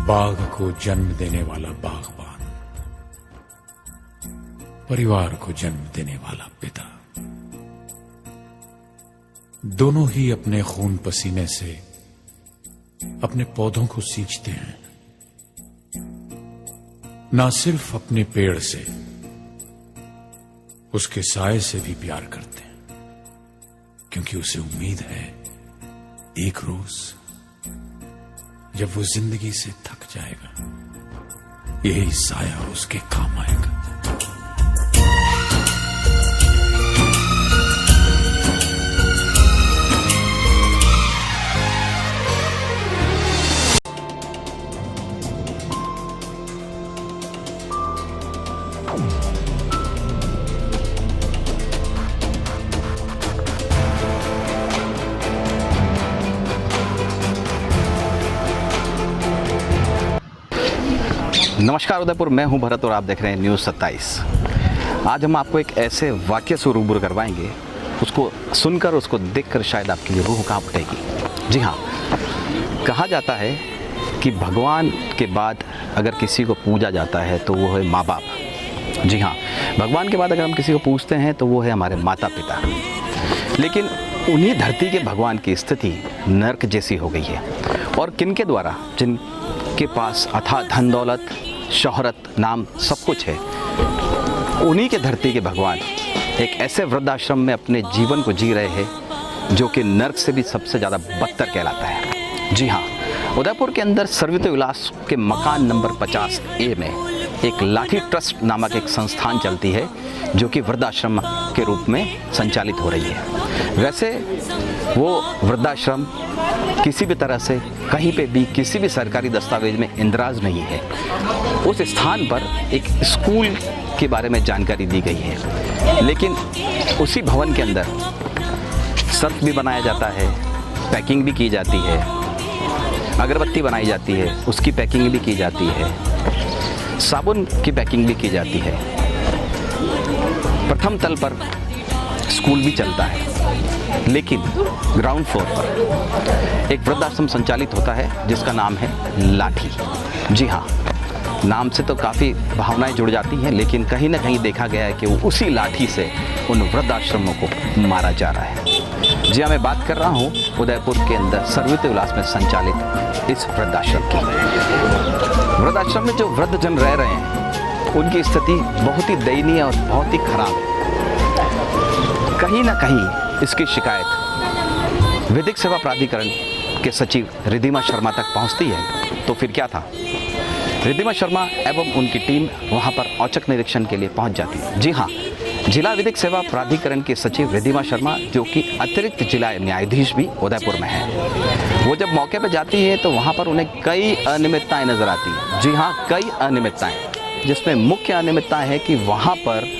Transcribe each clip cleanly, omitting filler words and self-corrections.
बाघ को जन्म देने वाला बागबान, परिवार को जन्म देने वाला पिता, दोनों ही अपने खून पसीने से अपने पौधों को सींचते हैं। ना सिर्फ अपने पेड़ से, उसके साए से भी प्यार करते हैं, क्योंकि उसे उम्मीद है एक रोज जब वो जिंदगी से थक जाएगा, यही साया उसके काम आएगा। नमस्कार उदयपुर, मैं हूं भरत और आप देख रहे हैं न्यूज़ 27। आज हम आपको एक ऐसे वाक्य से रूबरू करवाएंगे, उसको सुनकर, उसको देखकर शायद आपकी लिए रूह कांप उठेगी। जी हाँ, कहा जाता है कि भगवान के बाद अगर किसी को पूजा जाता है तो वो है माँ बाप। जी हाँ, भगवान के बाद अगर हम किसी को पूछते हैं तो वो है हमारे माता पिता। लेकिन उन्हीं धरती के भगवान की स्थिति नर्क जैसी हो गई है। और किनके द्वारा? जिनके पास अथाह धन दौलत, शोहरत, नाम सब कुछ है, उन्हीं के धरती के भगवान एक ऐसे वृद्धाश्रम में अपने जीवन को जी रहे हैं जो कि नर्क से भी सबसे ज़्यादा बदतर कहलाता है। जी हाँ, उदयपुर के अंदर सर्वित विलास के मकान नंबर 50A में एक लाठी ट्रस्ट नामक एक संस्थान चलती है जो कि वृद्धाश्रम के रूप में संचालित हो रही है। वैसे वो वृद्धाश्रम किसी भी तरह से कहीं पे भी किसी भी सरकारी दस्तावेज में इंदराज नहीं है। उस स्थान पर एक स्कूल के बारे में जानकारी दी गई है, लेकिन उसी भवन के अंदर सर्फ भी बनाया जाता है, पैकिंग भी की जाती है, अगरबत्ती बनाई जाती है, उसकी पैकिंग भी की जाती है, साबुन की पैकिंग भी की जाती है। प्रथम तल पर स्कूल भी चलता है, लेकिन ग्राउंड फ्लोर पर एक वृद्धाश्रम संचालित होता है जिसका नाम है लाठी। जी हाँ, नाम से तो काफ़ी भावनाएं जुड़ जाती हैं, लेकिन कहीं ना कहीं देखा गया है कि वो उसी लाठी से उन वृद्धाश्रमों को मारा जा रहा है। जी हाँ, मैं बात कर रहा हूँ उदयपुर के अंदर सर्वित विलास में संचालित इस वृद्धाश्रम की। वृद्धाश्रम में जो वृद्धजन रह रहे हैं उनकी स्थिति बहुत ही दयनीय और बहुत ही खराब है। कहीं ना कहीं इसकी शिकायत विधिक सेवा प्राधिकरण के सचिव रिद्धिमा शर्मा तक पहुंचती है। तो फिर क्या था, रिद्धिमा शर्मा एवं उनकी टीम वहां पर औचक निरीक्षण के लिए पहुंच जाती है। जी हाँ, जिला विधिक सेवा प्राधिकरण के सचिव रिद्धिमा शर्मा, जो कि अतिरिक्त जिला न्यायाधीश भी उदयपुर में है, वो जब मौके पर जाती है तो वहां पर उन्हें कई अनियमितताएं नजर आती हैं। जी हाँ, कई अनियमितताएं, जिसमें मुख्य अनियमितता है कि वहां पर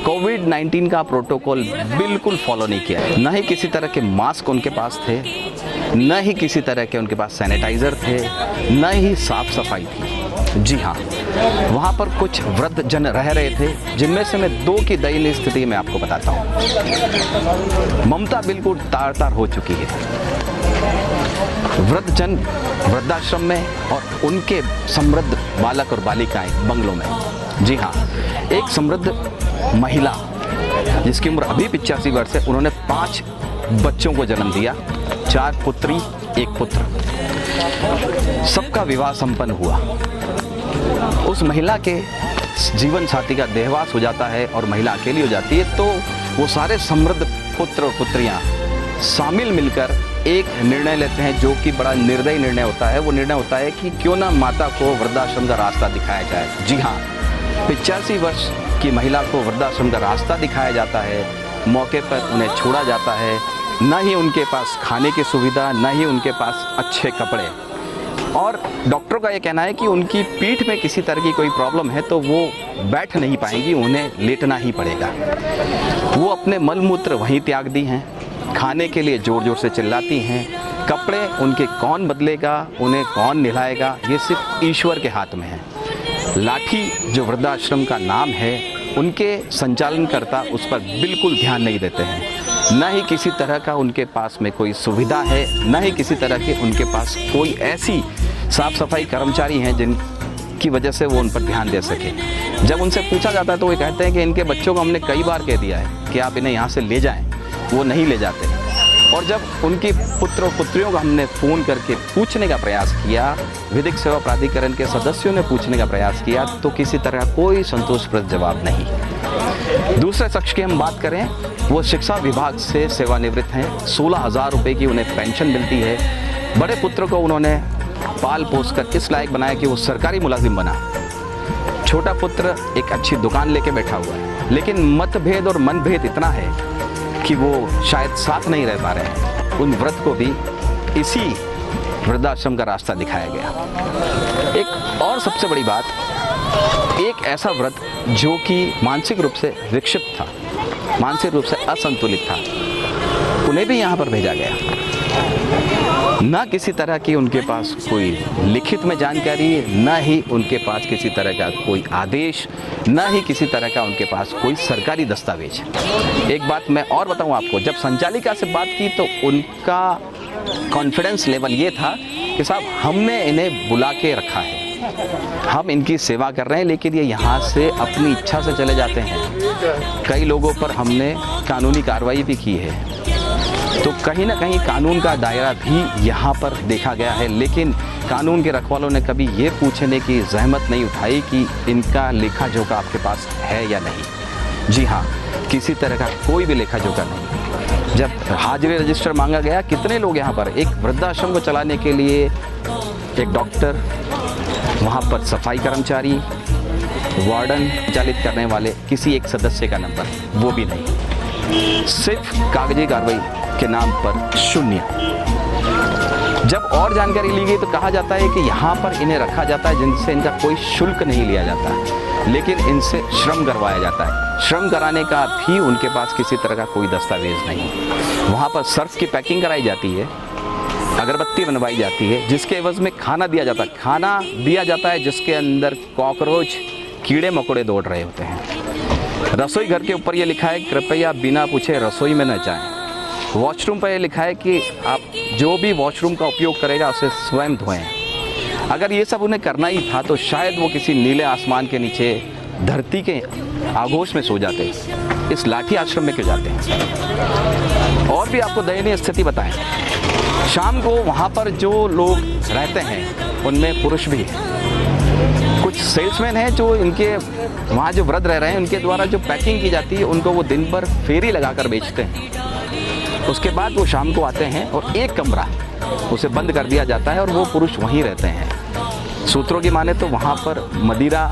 कोविड-19 का प्रोटोकॉल बिल्कुल फॉलो नहीं किया है। न ही किसी तरह के मास्क उनके पास थे, न ही किसी तरह के उनके पास सैनिटाइज़र थे, न ही साफ सफाई थी। जी हाँ, वहाँ पर कुछ वृद्धजन रह रहे थे, जिनमें से मैं 2 की दयनीय स्थिति में आपको बताता हूँ। ममता बिल्कुल तार-तार हो चुकी है। वृद्धजन वृद्धाश्रम में और उनके समृद्ध बालक और बालिकाएं बंगलों में। जी हाँ, एक समृद्ध महिला जिसकी उम्र अभी 85 वर्ष है, उन्होंने 5 बच्चों को जन्म दिया, 4 पुत्री 1 पुत्र। सबका विवाह संपन्न हुआ। उस महिला के जीवन साथी का देहवास हो जाता है और महिला अकेली हो जाती है, तो वो सारे समृद्ध पुत्र और पुत्रियां शामिल मिलकर एक निर्णय लेते हैं जो कि बड़ा निर्दयी निर्णय होता है। वो निर्णय होता है कि क्यों ना माता को वृद्धाश्रम का रास्ता दिखाया जाए। जी हाँ, 85 वर्ष की महिला को वृद्धाश्रम का रास्ता दिखाया जाता है, मौके पर उन्हें छोड़ा जाता है। न ही उनके पास खाने की सुविधा, न ही उनके पास अच्छे कपड़े। और डॉक्टरों का ये कहना है कि उनकी पीठ में किसी तरह की कोई प्रॉब्लम है तो वो बैठ नहीं पाएंगी, उन्हें लेटना ही पड़ेगा। वो अपने मलमूत्र वहीं त्याग दी हैं, खाने के लिए ज़ोर ज़ोर से चिल्लाती हैं। कपड़े उनके कौन बदलेगा, उन्हें कौन नहलाएगा, ये सिर्फ ईश्वर के हाथ में है। लाठी जो वृद्धाश्रम का नाम है, उनके संचालनकर्ता उस पर बिल्कुल ध्यान नहीं देते हैं। न ही किसी तरह का उनके पास में कोई सुविधा है, न ही किसी तरह की उनके पास कोई ऐसी साफ सफाई कर्मचारी हैं जिनकी वजह से वो उन पर ध्यान दे सके। जब उनसे पूछा जाता है तो वो कहते हैं कि इनके बच्चों को हमने कई बार कह दिया है कि आप इन्हें यहाँ से ले जाएं, वो नहीं ले जाते। और जब उनकी पुत्र और पुत्रियों को हमने फ़ोन करके पूछने का प्रयास किया, विधिक सेवा प्राधिकरण के सदस्यों ने पूछने का प्रयास किया, तो किसी तरह कोई संतोषप्रद जवाब नहीं। दूसरे शख्स की हम बात करें, वो शिक्षा विभाग से सेवानिवृत्त हैं। 16,000 रुपये की उन्हें पेंशन मिलती है। बड़े पुत्र को उन्होंने पाल पोस कर इस लायक बनाया कि वो सरकारी मुलाजिम बना। छोटा पुत्र एक अच्छी दुकान लेके बैठा हुआ है, लेकिन मतभेद और मनभेद इतना है कि वो शायद साथ नहीं रह पा रहे हैं। उन व्रत को भी इसी वृद्धाश्रम का रास्ता दिखाया गया। एक और सबसे बड़ी बात, एक ऐसा व्रत जो कि मानसिक रूप से विक्षिप्त था, मानसिक रूप से असंतुलित था, उन्हें भी यहाँ पर भेजा गया। ना किसी तरह की उनके पास कोई लिखित में जानकारी, ना ही उनके पास किसी तरह का कोई आदेश, ना ही किसी तरह का उनके पास कोई सरकारी दस्तावेज। एक बात मैं और बताऊं आपको, जब संचालिका से बात की तो उनका कॉन्फिडेंस लेवल ये था कि साहब हमने इन्हें बुला के रखा है, हम इनकी सेवा कर रहे हैं, लेकिन ये यहाँ से अपनी इच्छा से चले जाते हैं। कई लोगों पर हमने कानूनी कार्रवाई भी की है, तो कहीं ना कहीं कानून का दायरा भी यहाँ पर देखा गया है। लेकिन कानून के रखवालों ने कभी ये पूछने की जहमत नहीं उठाई कि इनका लेखा जोखा आपके पास है या नहीं। जी हाँ, किसी तरह का कोई भी लेखा जोखा नहीं। जब हाजिरी रजिस्टर मांगा गया, कितने लोग यहाँ पर, एक वृद्धाश्रम को चलाने के लिए एक डॉक्टर, वहाँ पर सफाई कर्मचारी, वार्डन चालित करने वाले किसी एक सदस्य का नंबर, वो भी नहीं, सिर्फ कागजी कार्रवाई के नाम पर शून्य। जब और जानकारी ली गई तो कहा जाता है कि यहाँ पर इन्हें रखा जाता है जिनसे इनका कोई शुल्क नहीं लिया जाता, लेकिन इनसे श्रम करवाया जाता है। श्रम कराने का भी उनके पास किसी तरह का कोई दस्तावेज नहीं। वहाँ पर सर्फ की पैकिंग कराई जाती है, अगरबत्ती बनवाई जाती है, जिसके एवज में खाना दिया जाता है। खाना दिया जाता है जिसके अंदर कॉकरोच, कीड़े मकोड़े दौड़ रहे होते हैं। रसोई घर के ऊपर ये लिखा है कृपया बिना पूछे रसोई में न जाएं। वॉशरूम पर यह लिखा है कि आप जो भी वॉशरूम का उपयोग करेगा उसे स्वयं धोएं। अगर ये सब उन्हें करना ही था तो शायद वो किसी नीले आसमान के नीचे धरती के आगोश में सो जाते, इस लाठी आश्रम में क्यों जाते हैं। और भी आपको दयनीय स्थिति बताएं, शाम को वहाँ पर जो लोग रहते हैं उनमें पुरुष भी हैं। कुछ सेल्समैन हैं जो इनके वहाँ जो वृद्ध रह रहे हैं उनके द्वारा जो पैकिंग की जाती है उनको वो दिन भर फेरी लगाकर बेचते हैं। उसके बाद वो शाम को आते हैं और एक कमरा उसे बंद कर दिया जाता है और वो पुरुष वहीं रहते हैं। सूत्रों की माने तो वहाँ पर मदिरा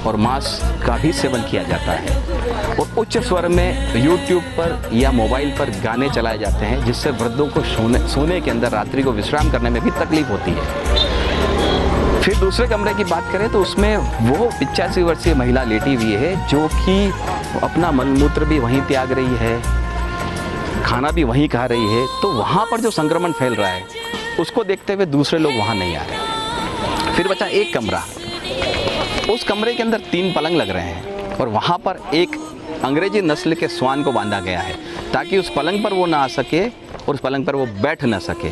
और मांस का भी सेवन किया जाता है और उच्च स्वर में यूट्यूब पर या मोबाइल पर गाने चलाए जाते हैं, जिससे वृद्धों को सोने के अंदर रात्रि को विश्राम करने में भी तकलीफ होती है। फिर दूसरे कमरे की बात करें तो उसमें वो 85 वर्षीय महिला लेटी हुई है जो कि अपना मलमूत्र भी वहीं त्याग रही है, खाना भी वहीं खा रही है। तो वहाँ पर जो संक्रमण फैल रहा है उसको देखते हुए दूसरे लोग वहाँ नहीं आ रहे। फिर बचा एक कमरा, उस कमरे के अंदर 3 पलंग लग रहे हैं और वहाँ पर एक अंग्रेजी नस्ल के स्वान को बांधा गया है ताकि उस पलंग पर वो ना आ सके और उस पलंग पर वो बैठ ना सके।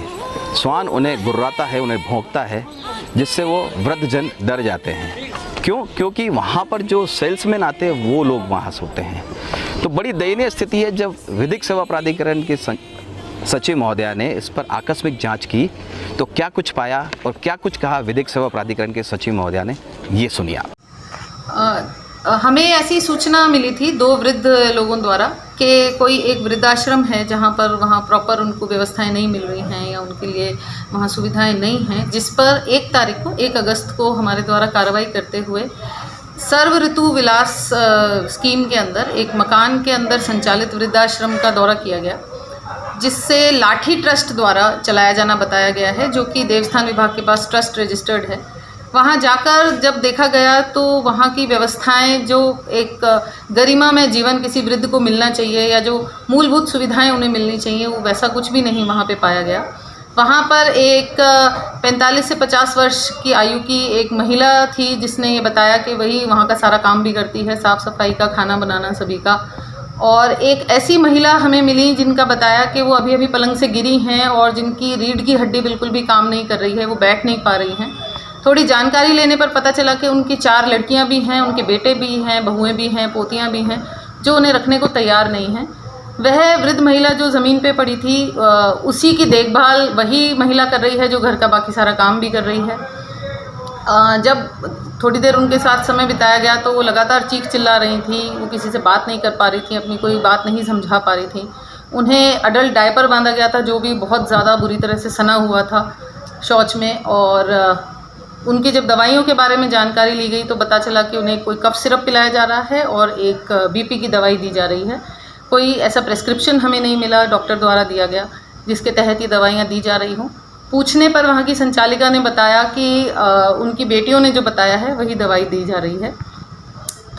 स्वान उन्हें गुर्राता है, उन्हें भौंकता है, जिससे वो वृद्धजन डर जाते हैं। क्यों? क्योंकि वहाँ पर जो सेल्समैन आते हैं वो लोग वहाँ सोते हैं। तो बड़ी दयनीय स्थिति है। जब विधिक सेवा प्राधिकरण के सचिव महोदया ने इस पर आकस्मिक जांच की तो क्या कुछ पाया और क्या कुछ कहा विधिक सेवा प्राधिकरण के सचिव महोदया ने, ये सुनिए आप। हमें ऐसी सूचना मिली थी 2 वृद्ध लोगों द्वारा कि कोई एक वृद्धाश्रम है जहां पर वहां प्रॉपर उनको व्यवस्थाएं नहीं मिल रही हैं या उनके लिए वहां सुविधाएं नहीं हैं, जिस पर 1 अगस्त को हमारे द्वारा कार्रवाई करते हुए सर्व ऋतु विलास स्कीम के अंदर एक मकान के अंदर संचालित वृद्धाश्रम का दौरा किया गया, जिससे लाठी ट्रस्ट द्वारा चलाया जाना बताया गया है, जो कि देवस्थान विभाग के पास ट्रस्ट रजिस्टर्ड है। वहाँ जाकर जब देखा गया तो वहाँ की व्यवस्थाएं, जो एक गरिमा में जीवन किसी वृद्ध को मिलना चाहिए या जो मूलभूत सुविधाएं उन्हें मिलनी चाहिए, वो वैसा कुछ भी नहीं वहाँ पे पाया गया। वहाँ पर एक 45 से 50 वर्ष की आयु की एक महिला थी जिसने ये बताया कि वही वहाँ का सारा काम भी करती है, साफ़ सफाई का, खाना बनाना सभी का। और एक ऐसी महिला हमें मिली जिनका बताया कि वो अभी अभी पलंग से गिरी हैं और जिनकी रीढ़ की हड्डी बिल्कुल भी काम नहीं कर रही है, वो बैठ नहीं पा रही हैं। थोड़ी जानकारी लेने पर पता चला कि उनकी 4 लड़कियां भी हैं, उनके बेटे भी हैं, बहुएं भी हैं, पोतियां भी हैं, जो उन्हें रखने को तैयार नहीं हैं। वह वृद्ध महिला जो ज़मीन पे पड़ी थी, उसी की देखभाल वही महिला कर रही है जो घर का बाकी सारा काम भी कर रही है। जब थोड़ी देर उनके साथ समय बिताया गया तो वो लगातार चीख चिल्ला रही थी, वो किसी से बात नहीं कर पा रही थी, अपनी कोई बात नहीं समझा पा रही थी। उन्हें अडल्ट डायपर बांधा गया था जो भी बहुत ज़्यादा बुरी तरह से सना हुआ था शौच में। और उनकी जब दवाइयों के बारे में जानकारी ली गई तो पता चला कि उन्हें कोई कफ सिरप पिलाया जा रहा है और एक बीपी की दवाई दी जा रही है। कोई ऐसा प्रेस्क्रिप्शन हमें नहीं मिला डॉक्टर द्वारा दिया गया जिसके तहत ये दवाइयाँ दी जा रही हों। पूछने पर वहाँ की संचालिका ने बताया कि उनकी बेटियों ने जो बताया है वही दवाई दी जा रही है।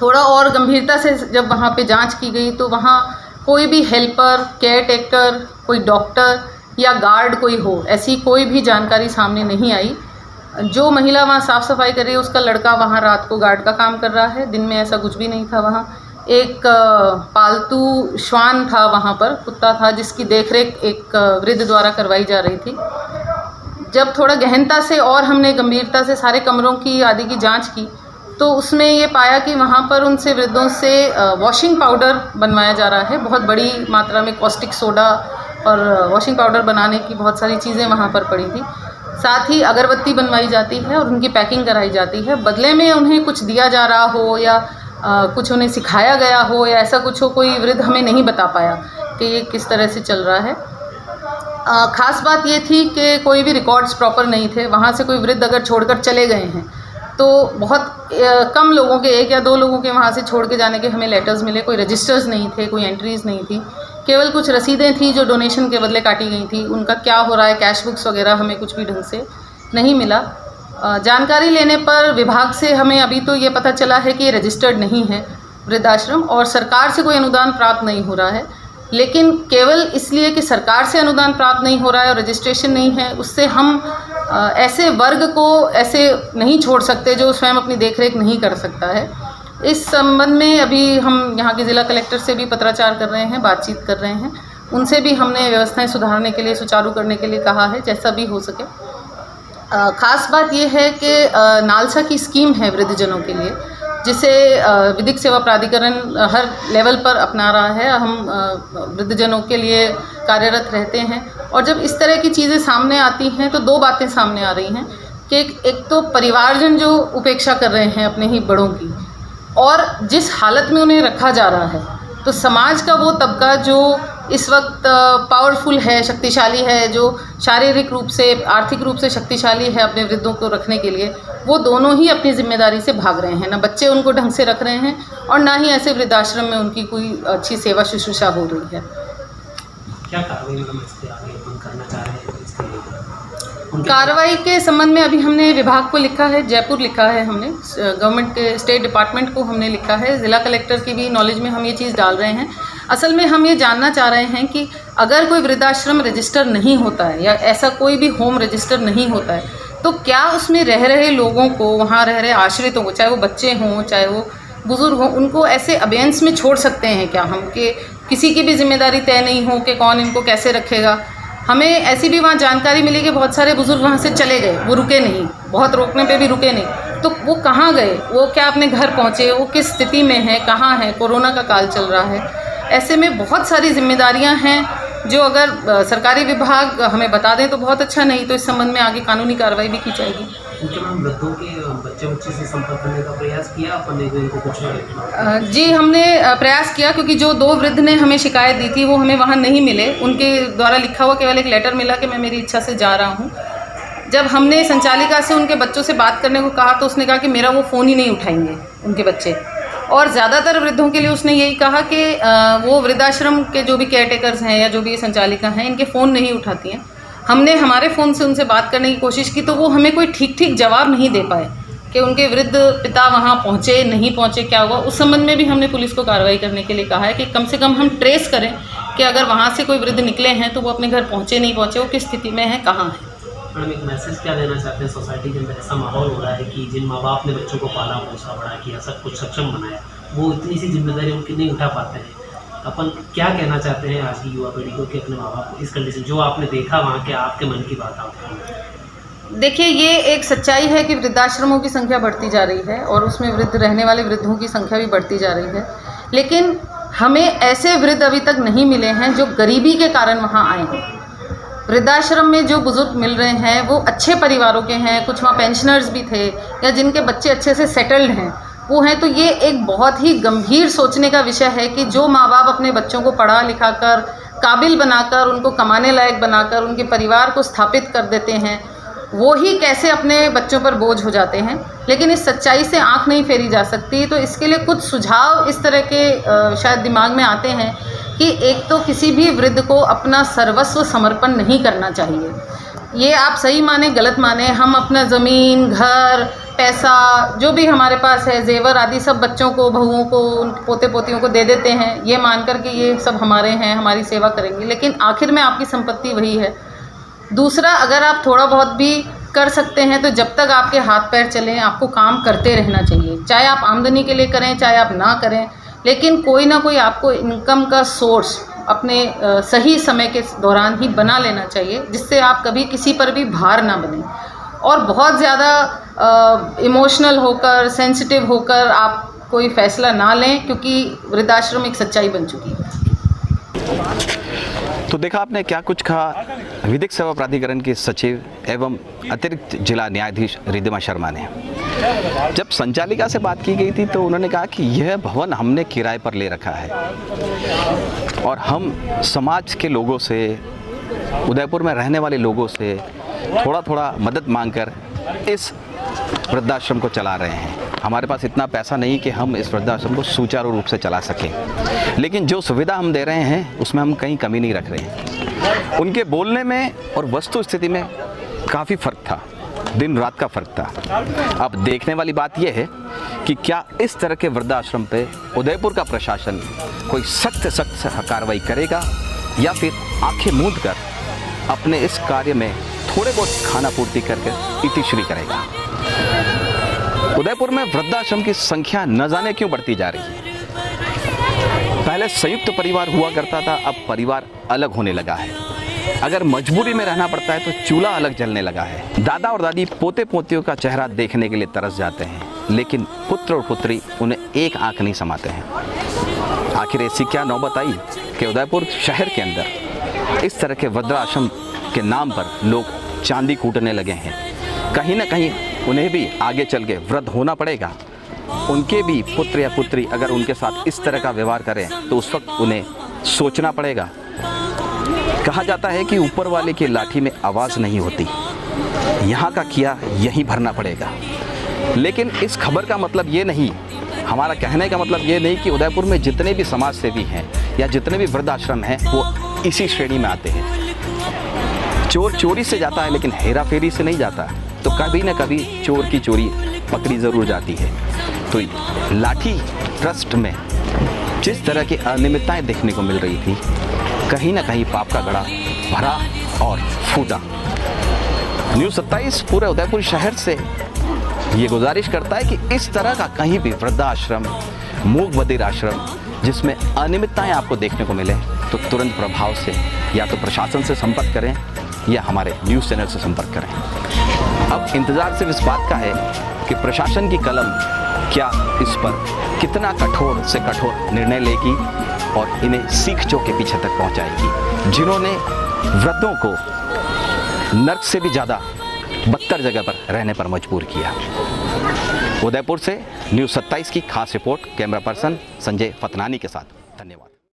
थोड़ा और गंभीरता से जब वहाँ पे जांच की गई तो वहाँ कोई भी हेल्पर, केयर टेकर, कोई डॉक्टर या गार्ड कोई हो, ऐसी कोई भी जानकारी सामने नहीं आई। जो महिला वहाँ साफ़ सफाई कर रही है उसका लड़का वहाँ रात को गार्ड का काम कर रहा है, दिन में ऐसा कुछ भी नहीं था। वहाँ एक पालतू श्वान था, वहाँ पर कुत्ता था जिसकी देखरेख एक वृद्ध द्वारा करवाई जा रही थी। जब थोड़ा गहनता से और हमने गंभीरता से सारे कमरों की आदि की जांच की तो उसमें ये पाया कि वहाँ पर उनसे वृद्धों से वॉशिंग पाउडर बनवाया जा रहा है। बहुत बड़ी मात्रा में कॉस्टिक सोडा और वॉशिंग पाउडर बनाने की बहुत सारी चीज़ें वहाँ पर पड़ी थी। साथ ही अगरबत्ती बनवाई जाती है और उनकी पैकिंग कराई जाती है। बदले में उन्हें कुछ दिया जा रहा हो या कुछ उन्हें सिखाया गया हो या ऐसा कुछ हो, कोई वृद्ध हमें नहीं बता पाया कि ये किस तरह से चल रहा है। ख़ास बात ये थी कि कोई भी रिकॉर्ड्स प्रॉपर नहीं थे। वहाँ से कोई वृद्ध अगर छोड़कर चले गए हैं तो बहुत कम लोगों के, 1 या 2 लोगों के वहाँ से छोड़ के जाने के हमें लेटर्स मिले। कोई रजिस्टर्स नहीं थे, कोई एंट्रीज़ नहीं थी, केवल कुछ रसीदें थी जो डोनेशन के बदले काटी गई थी। उनका क्या हो रहा है, कैश बुक्स वगैरह हमें कुछ भी ढंग से नहीं मिला। जानकारी लेने पर विभाग से हमें अभी तो ये पता चला है कि ये रजिस्टर्ड नहीं है वृद्धाश्रम और सरकार से कोई अनुदान प्राप्त नहीं हो रहा है। लेकिन केवल इसलिए कि सरकार से अनुदान प्राप्त नहीं हो रहा है और रजिस्ट्रेशन नहीं है, उससे हम ऐसे वर्ग को ऐसे नहीं छोड़ सकते जो स्वयं अपनी देखरेख नहीं कर सकता है। इस संबंध में अभी हम यहाँ के ज़िला कलेक्टर से भी पत्राचार कर रहे हैं, बातचीत कर रहे हैं। उनसे भी हमने व्यवस्थाएं सुधारने के लिए, सुचारू करने के लिए कहा है, जैसा भी हो सके। ख़ास बात यह है कि नालसा की स्कीम है वृद्धजनों के लिए, जिसे विधिक सेवा प्राधिकरण हर लेवल पर अपना रहा है। हम वृद्धजनों के लिए कार्यरत रहते हैं और जब इस तरह की चीज़ें सामने आती हैं तो 2 बातें सामने आ रही हैं कि एक तो परिवारजन जो उपेक्षा कर रहे हैं अपने ही बड़ों की, और जिस हालत में उन्हें रखा जा रहा है, तो समाज का वो तबका जो इस वक्त पावरफुल है, शक्तिशाली है, जो शारीरिक रूप से, आर्थिक रूप से शक्तिशाली है अपने वृद्धों को रखने के लिए, वो दोनों ही अपनी जिम्मेदारी से भाग रहे हैं। ना बच्चे उनको ढंग से रख रहे हैं और ना ही ऐसे वृद्धाश्रम में उनकी कोई अच्छी सेवा शुश्रूषा हो रही है। क्या कार्रवाई इसके आगे हम करना चाह रहे हैं? कार्रवाई के संबंध में अभी हमने विभाग को लिखा है, जयपुर लिखा है हमने, गवर्नमेंट के स्टेट डिपार्टमेंट को हमने लिखा है, ज़िला कलेक्टर की भी नॉलेज में हम ये चीज़ डाल रहे हैं। असल में हम ये जानना चाह रहे हैं कि अगर कोई वृद्धाश्रम रजिस्टर नहीं होता है या ऐसा कोई भी होम रजिस्टर नहीं होता है तो क्या उसमें रह रहे लोगों को, वहाँ रह रहे आश्रितों को, चाहे वो बच्चे हों चाहे वो बुज़ुर्ग हों, उनको ऐसे अबेंस में छोड़ सकते हैं क्या हम, कि किसी की भी जिम्मेदारी तय नहीं हो कि कौन इनको कैसे रखेगा। हमें ऐसी भी वहाँ जानकारी मिली कि बहुत सारे बुज़ुर्ग वहाँ से चले गए, वो रुके नहीं, बहुत रोकने पे भी रुके नहीं। तो वो कहाँ गए, वो क्या अपने घर पहुँचे, वो किस स्थिति में है, कहाँ है, कोरोना का काल चल रहा है। ऐसे में बहुत सारी जिम्मेदारियाँ हैं जो अगर सरकारी विभाग हमें बता दें तो बहुत अच्छा, नहीं तो इस संबंध में आगे कानूनी कार्रवाई भी की जाएगी। मैम, वृद्धों के बच्चे से संपर्क करने का प्रयास किया आपने? कुछ जी, हमने प्रयास किया क्योंकि जो 2 वृद्ध ने हमें शिकायत दी थी वो हमें वहाँ नहीं मिले। उनके द्वारा लिखा हुआ केवल एक लेटर मिला कि मैं मेरी इच्छा से जा रहा हूँ। जब हमने संचालिका से उनके बच्चों से बात करने को कहा तो उसने कहा कि मेरा वो फ़ोन ही नहीं उठाएंगे उनके बच्चे, और ज़्यादातर वृद्धों के लिए उसने यही कहा कि वो वृद्धाश्रम के जो भी केयरटेकर्स हैं या जो भी संचालिका हैं इनके फ़ोन नहीं उठाती हैं। हमने हमारे फ़ोन से उनसे बात करने की कोशिश की तो वो हमें कोई ठीक जवाब नहीं दे पाए कि उनके वृद्ध पिता वहाँ पहुँचे नहीं पहुँचे, क्या हुआ। उस संबंध में भी हमने पुलिस को कार्रवाई करने के लिए कहा है कि कम से कम हम ट्रेस करें कि अगर वहाँ से कोई वृद्ध निकले हैं तो वो अपने घर पहुँचे नहीं पहुँचे, वो किस स्थिति में है, कहाँ है। मैडम, एक मैसेज क्या देना चाहते हैं? सोसाइटी के अंदर ऐसा माहौल हो रहा है कि जिन माँ बाप ने बच्चों को पाला पोसा बड़ा किया, सब कुछ सक्षम बनाया, वो इतनी सी जिम्मेदारी उनकी नहीं उठा पाते हैं। अपन क्या कहना चाहते हैं आज की युवा पीढ़ी को कि अपने माँ बाप को इस कंडीशन जो आपने देखा वहाँ के आपके मन की बात आप देखिए, ये एक सच्चाई है कि वृद्धाश्रमों की संख्या बढ़ती जा रही है और उसमें वृद्ध रहने वाले वृद्धों की संख्या भी बढ़ती जा रही है, लेकिन हमें ऐसे वृद्ध अभी तक नहीं मिले हैं जो गरीबी के कारण वहाँ आए हैं। वृद्धाश्रम में जो बुजुर्ग मिल रहे हैं वो अच्छे परिवारों के हैं, कुछ वहाँ पेंशनर्स भी थे या जिनके बच्चे अच्छे से सेटल्ड हैं वो हैं। तो ये एक बहुत ही गंभीर सोचने का विषय है कि जो माँ बाप अपने बच्चों को पढ़ा लिखा कर काबिल बनाकर उनको कमाने लायक बनाकर उनके परिवार को स्थापित कर देते हैं, वो ही कैसे अपने बच्चों पर बोझ हो जाते हैं। लेकिन इस सच्चाई से आंख नहीं फेरी जा सकती। तो इसके लिए कुछ सुझाव इस तरह के शायद दिमाग में आते हैं कि एक तो किसी भी वृद्ध को अपना सर्वस्व समर्पण नहीं करना चाहिए। ये आप सही माने गलत माने, हम अपना ज़मीन, घर, पैसा, जो भी हमारे पास है, जेवर आदि सब बच्चों को, बहुओं को, उन पोते पोतियों को दे देते हैं, ये मानकर कि ये सब हमारे हैं, हमारी सेवा करेंगे। लेकिन आखिर में आपकी संपत्ति वही है। दूसरा, अगर आप थोड़ा बहुत भी कर सकते हैं तो जब तक आपके हाथ पैर चलें आपको काम करते रहना चाहिए, चाहे आप आमदनी के लिए करें चाहे आप ना करें, लेकिन कोई ना कोई आपको इनकम का सोर्स अपने सही समय के दौरान ही बना लेना चाहिए, जिससे आप कभी किसी पर भी भार ना बने। और बहुत ज़्यादा इमोशनल होकर, सेंसिटिव होकर आप कोई फ़ैसला ना लें, क्योंकि वृद्धाश्रम एक सच्चाई बन चुकी है। तो देखा आपने क्या कुछ कहा विधिक सेवा प्राधिकरण के सचिव एवं अतिरिक्त जिला न्यायाधीश रिद्धिमा शर्मा ने। जब संचालिका से बात की गई थी तो उन्होंने कहा कि यह भवन हमने किराए पर ले रखा है और हम समाज के लोगों से, उदयपुर में रहने वाले लोगों से थोड़ा थोड़ा मदद मांगकर इस वृद्धाश्रम को चला रहे हैं। हमारे पास इतना पैसा नहीं कि हम इस वृद्धाश्रम को सुचारू रूप से चला सकें, लेकिन जो सुविधा हम दे रहे हैं उसमें हम कहीं कमी नहीं रख रहे हैं। उनके बोलने में और वस्तु स्थिति में काफ़ी फ़र्क था, दिन रात का फ़र्क था। अब देखने वाली बात यह है कि क्या इस तरह के वृद्धाश्रम पे उदयपुर का प्रशासन कोई सख्त कार्रवाई करेगा या फिर आंखें मूंद कर अपने इस कार्य में थोड़े बहुत खाना पूर्ति करके इतिश्री करेगा। उदयपुर में वृद्धाश्रम की संख्या न जाने क्यों बढ़ती जा रही है। पहले संयुक्त परिवार हुआ करता था, अब परिवार अलग होने लगा है। अगर मजबूरी में रहना पड़ता है तो चूल्हा अलग जलने लगा है। दादा और दादी पोते पोतियों का चेहरा देखने के लिए तरस जाते हैं, लेकिन पुत्र और पुत्री उन्हें एक आंख नहीं समाते हैं। आखिर ऐसी क्या नौबत आई कि उदयपुर शहर के अंदर इस तरह के वृद्धाश्रम के नाम पर लोग चांदी कूटने लगे हैं। कहीं ना कहीं उन्हें भी आगे चल के वृद्ध होना पड़ेगा। उनके भी पुत्र या पुत्री अगर उनके साथ इस तरह का व्यवहार करें तो उस वक्त उन्हें सोचना पड़ेगा। कहा जाता है कि ऊपर वाले की लाठी में आवाज़ नहीं होती, यहाँ का किया यहीं भरना पड़ेगा। लेकिन इस खबर का मतलब ये नहीं, हमारा कहने का मतलब ये नहीं कि उदयपुर में जितने भी समाज सेवी हैं या जितने भी वृद्धाश्रम हैं वो इसी श्रेणी में आते हैं। चोर चोरी से जाता है लेकिन हेरा फेरी से नहीं जाता, तो कभी न कभी चोर की चोरी पकड़ी ज़रूर जाती है। तो लाठी ट्रस्ट में जिस तरह की अनियमितताएं देखने को मिल रही थी, कहीं ना कहीं पाप का गड़ा भरा और फूटा। न्यूज़ 27 पूरे उदयपुर शहर से ये गुजारिश करता है कि इस तरह का कहीं भी वृद्धाश्रम, मूक बधिर आश्रम जिसमें अनियमितताएं आपको देखने को मिले तो तुरंत प्रभाव से या तो प्रशासन से संपर्क करें या हमारे न्यूज़ चैनल से संपर्क करें। अब इंतज़ार सिर्फ इस बात का है कि प्रशासन की कलम क्या इस पर कितना कठोर से कठोर निर्णय लेगी और इन्हें सीख चो के पीछे तक पहुंचाएगी, जिन्होंने वृद्धों को नर्क से भी ज़्यादा बदतर जगह पर रहने पर मजबूर किया। उदयपुर से न्यूज़ 27 की खास रिपोर्ट कैमरा पर्सन संजय फतनानी के साथ। धन्यवाद।